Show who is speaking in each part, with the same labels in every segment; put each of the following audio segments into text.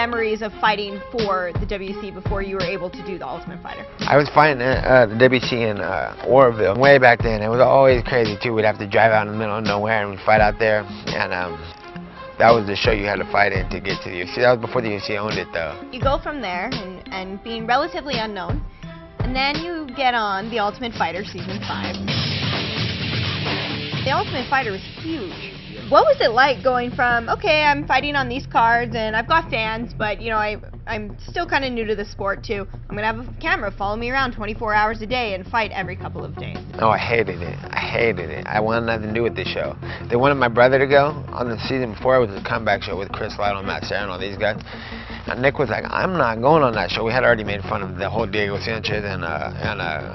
Speaker 1: memories of fighting for the WC before you were able to do the Ultimate Fighter?
Speaker 2: I was fighting the WC in Oroville way back then. It was always crazy too. We'd have to drive out in the middle of nowhere and we'd fight out there. And that was the show you had to fight in to get to the UFC. That was before the UFC owned it though.
Speaker 1: You go from there and being relatively unknown, and then you get on the Ultimate Fighter Season 5. The Ultimate Fighter was huge. What was it like going from, okay, I'm fighting on these cards and I've got fans, but you know, I'm still kind of new to the sport too. I'm going to have a camera follow me around 24 hours a day and fight every couple of days.
Speaker 2: Oh, I hated it. I hated it. I wanted nothing to do with this show. They wanted my brother to go on the season before. It was a comeback show with Chris Lytle, Matt Serra, and all these guys. And Nick was like, I'm not going on that show. We had already made fun of the whole Diego Sanchez and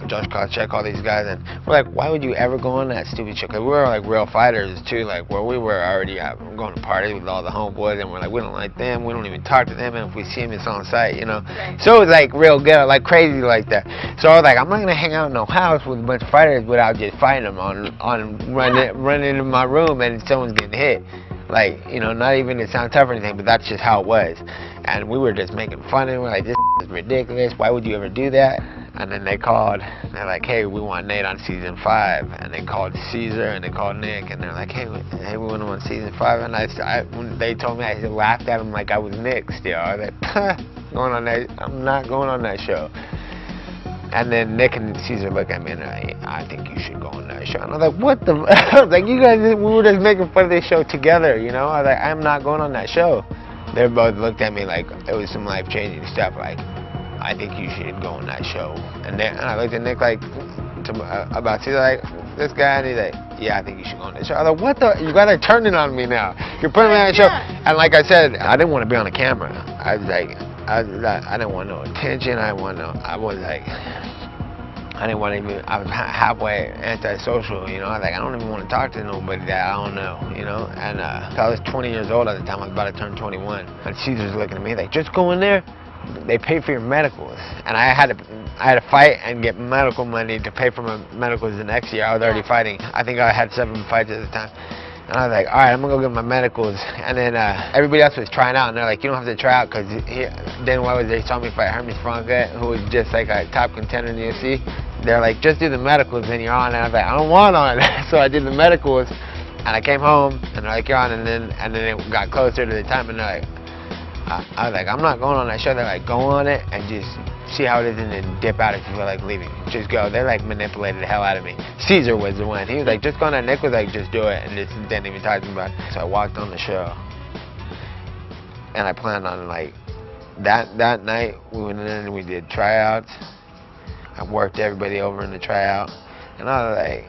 Speaker 2: Josh Koscheck, all these guys. And we're like, why would you ever go on that stupid show? Because we were like real fighters too, like where we were already going to party with all the homeboys, and we're like, we don't like them. We don't even talk to them. And if we see them, it's on site, you know. So it was like real good, like crazy like that. So I was like, I'm not going to hang out in no house with a bunch of fighters without just fighting them on running into my room and someone's getting hit. Like, you know, not even to sound tough or anything, but that's just how it was. And we were just making fun of it. We're like, this is ridiculous. Why would you ever do that? And then they called. They're like, hey, we want Nate on Season 5. And they called Caesar and they called Nick. And they're like, hey, we want him on Season 5. And when they told me, I just laughed at them like I was Nick still. I was like, going on that, I'm not going on that show. And then Nick and Caesar look at me and they're like, I think you should go on that show. And I was like, what the? I was like, you guys, we were just making fun of this show together, you know? I was like, I'm not going on that show. They both looked at me like it was some life-changing stuff. Like, I think you should go on that show. And then I looked at Nick like, about Caesar, like, this guy, and he's like, yeah, I think you should go on that show. I was like, what the? You guys are turning on me now. You're putting me on that show. And like I said, I didn't want to be on the camera. I was like, I didn't want no attention. I was like, I didn't want to even, I was halfway antisocial, you know. I was like, I don't even want to talk to nobody that I don't know, you know. And so I was 20 years old at the time. I was about to turn 21. And Caesar's looking at me like, just go in there. They pay for your medicals. And I had to fight and get medical money to pay for my medicals the next year. I was already fighting. I think I had 7 fights at the time. And I was like, all right, I'm going to go get my medicals. And then everybody else was trying out. And they're like, you don't have to try out because then why was they saw me fight Hermes Franca, who was just like a top contender in the UFC. They're like, just do the medicals and you're on. And I was like, I don't want on. So I did the medicals. And I came home and they're like, you're on. And then it got closer to the time. And they're like, I was like, I'm not going on that show. They're like, go on it and just see how it is and then dip out if you feel like leaving. Just go. They like manipulated the hell out of me. Caesar was the one. He was like, just go on that. Nick was like, just do it. And just didn't even talk to me about it. So I walked on the show. And I planned on like, that night we went in and we did tryouts. I worked everybody over in the tryout. And I was like,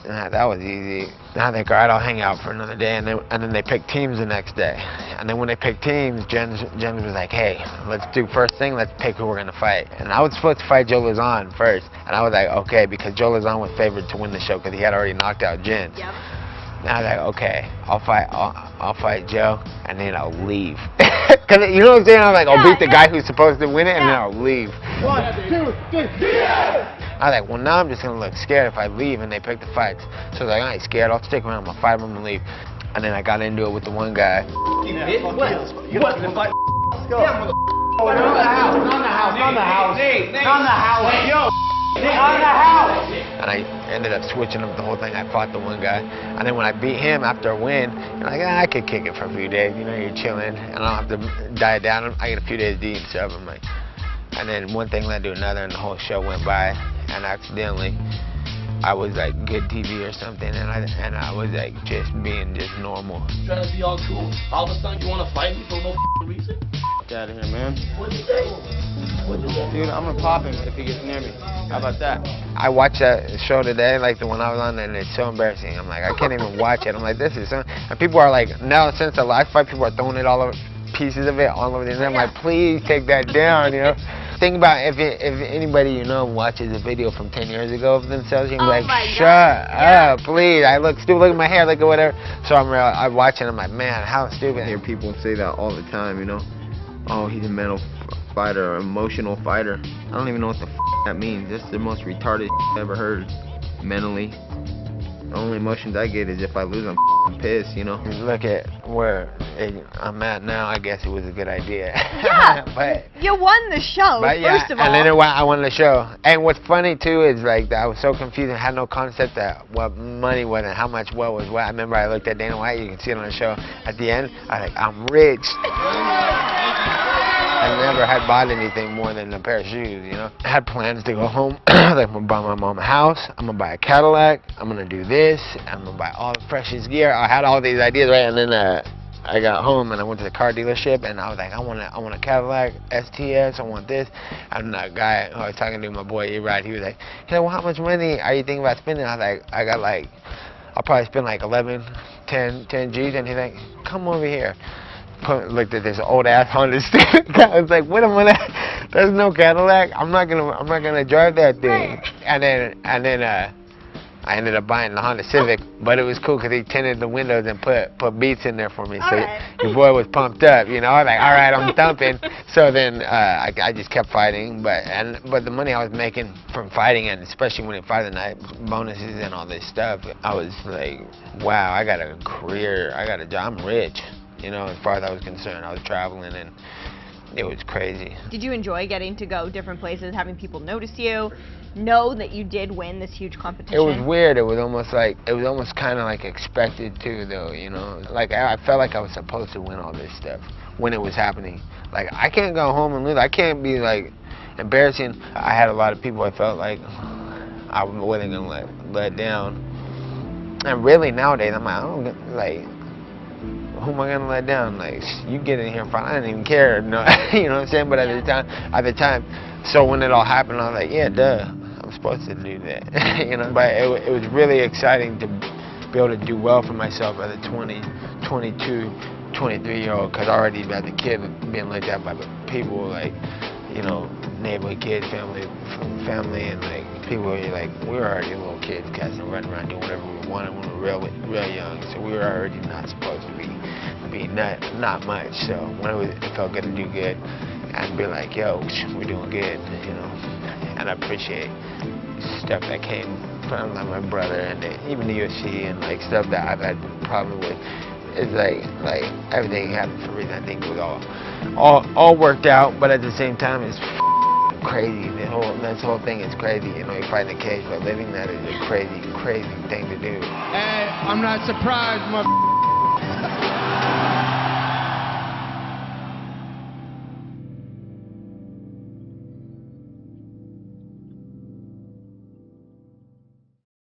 Speaker 2: that was easy. And I think, all right, I'll hang out for another day. And then they picked teams the next day. And then when they picked teams, Jens was like, hey, let's do first thing, let's pick who we're going to fight. And I was supposed to fight Joe Lauzon first. And I was like, okay, because Joe Lauzon was favored to win the show because he had already knocked out Jens. Yep. And I was like, okay, I'll fight Joe, and then I'll leave. Because you know what I'm saying? I'm like, I'll beat the guy who's supposed to win it, and then I'll leave. 1, 2, 3, yeah! I was like, well, now I'm just going to look scared if I leave and they pick the fights. So I was like, I ain't scared. I'll stick around. I'm going to fight them and leave. And then I got into it with the one guy.
Speaker 3: You want to fight? Go. On the house.
Speaker 2: And I ended up switching up the whole thing. I fought the one guy. And then when I beat him after a win, I'm like, I could kick it for a few days. You know, you're chilling. And I don't have to die down. I get a few days to eat and stuff. I'm like, and then one thing led to another, and the whole show went by. And accidentally, I was like good TV or something, and I was like just being just normal.
Speaker 3: Trying to be all cool. All of a sudden, you want to fight me for no reason?
Speaker 4: Get out of here, man.
Speaker 3: What'd you say?
Speaker 4: Dude, I'm gonna pop him if he gets near me. How about that?
Speaker 2: I watched that show today, like the one I was on, and it's so embarrassing. I'm like, I can't even watch it. I'm like, this is so... And people are like, now since the last fight, people are throwing it all over, pieces of it all over the internet. I'm like, please take that down, you know? Think about if anybody you know watches a video from 10 years ago of themselves, you're like, shut up, please. I look stupid, look at my hair, look at whatever. So I watch it, I'm like, man, how stupid.
Speaker 5: I hear people say that all the time, you know? Oh, he's a mental fighter or emotional fighter. I don't even know what the that means. This is the most retarded I've ever heard. Mentally. The only emotions I get is if I lose, I'm pissed, you know.
Speaker 2: Look at where I'm at now. I guess it was a good idea.
Speaker 1: Yeah.
Speaker 2: But
Speaker 1: you won the show,
Speaker 2: But yeah,
Speaker 1: first of all.
Speaker 2: and then I won the show. And what's funny too is like that I was so confused and had no concept that what money was and how much what was what. I remember I looked at Dana White. You can see it on the show. At the end, I was like, I'm rich. I never had bought anything more than a pair of shoes, you know. I had plans to go home. Like, I'm gonna buy my mom a house. I'm gonna buy a Cadillac. I'm gonna do this. I'm gonna buy all the freshest gear. I had all these ideas, right? And then I got home and I went to the car dealership and I was like, I want a Cadillac STS. I want this. And the guy who I was talking to, my boy E-Rod, he was like, well, how much money are you thinking about spending? I was like, I'll probably spend like 10 G's. And he's like, come over here. Looked at this old ass Honda Civic. I was like, what am I? There's no Cadillac. I'm not gonna drive that thing. And then I ended up buying the Honda Civic, but it was cool because he tinted the windows and put Beats in there for me. So your boy was pumped up, you know. I was like, all right, I'm thumping. So then I just kept fighting, but the money I was making from fighting, and especially when it Friday night bonuses and all this stuff, I was like, wow, I got a career, I got a job, I'm rich. You know, as far as I was concerned, I was traveling and it was crazy.
Speaker 1: Did you enjoy getting to go different places, having people notice you, know that you did win this huge competition?
Speaker 2: It was weird. It was almost kind of like expected too, though. You know, like I felt like I was supposed to win all this stuff when it was happening. Like I can't go home and lose. I can't be like embarrassing. I had a lot of people I felt like I wasn't gonna let down. And really nowadays, I'm like, I don't like. Who am I gonna let down? Like, you get in here and fight. I didn't even care. No, you know what I'm saying? But at the time, so when it all happened, I was like, yeah, duh, I'm supposed to do that. You know. But it was really exciting to be able to do well for myself as a 20, 22, 23-year-old. Because I already as a kid being looked at by people like, you know, neighborhood kids, family, and like people were like, we were already little kids, cats, and running around doing whatever we wanted when we were real young. So we were already not supposed to be not much. So when it felt good to do good and be like, yo, we're doing good, you know. And I appreciate stuff that came from like my brother and even the UFC and like stuff that I've had problem with. It's like everything happened for a reason. I think it was all worked out, but at the same time, it's crazy. This whole thing is crazy. You know, you're fighting a cage, but living that is a crazy, crazy thing to do.
Speaker 4: Hey, I'm not surprised,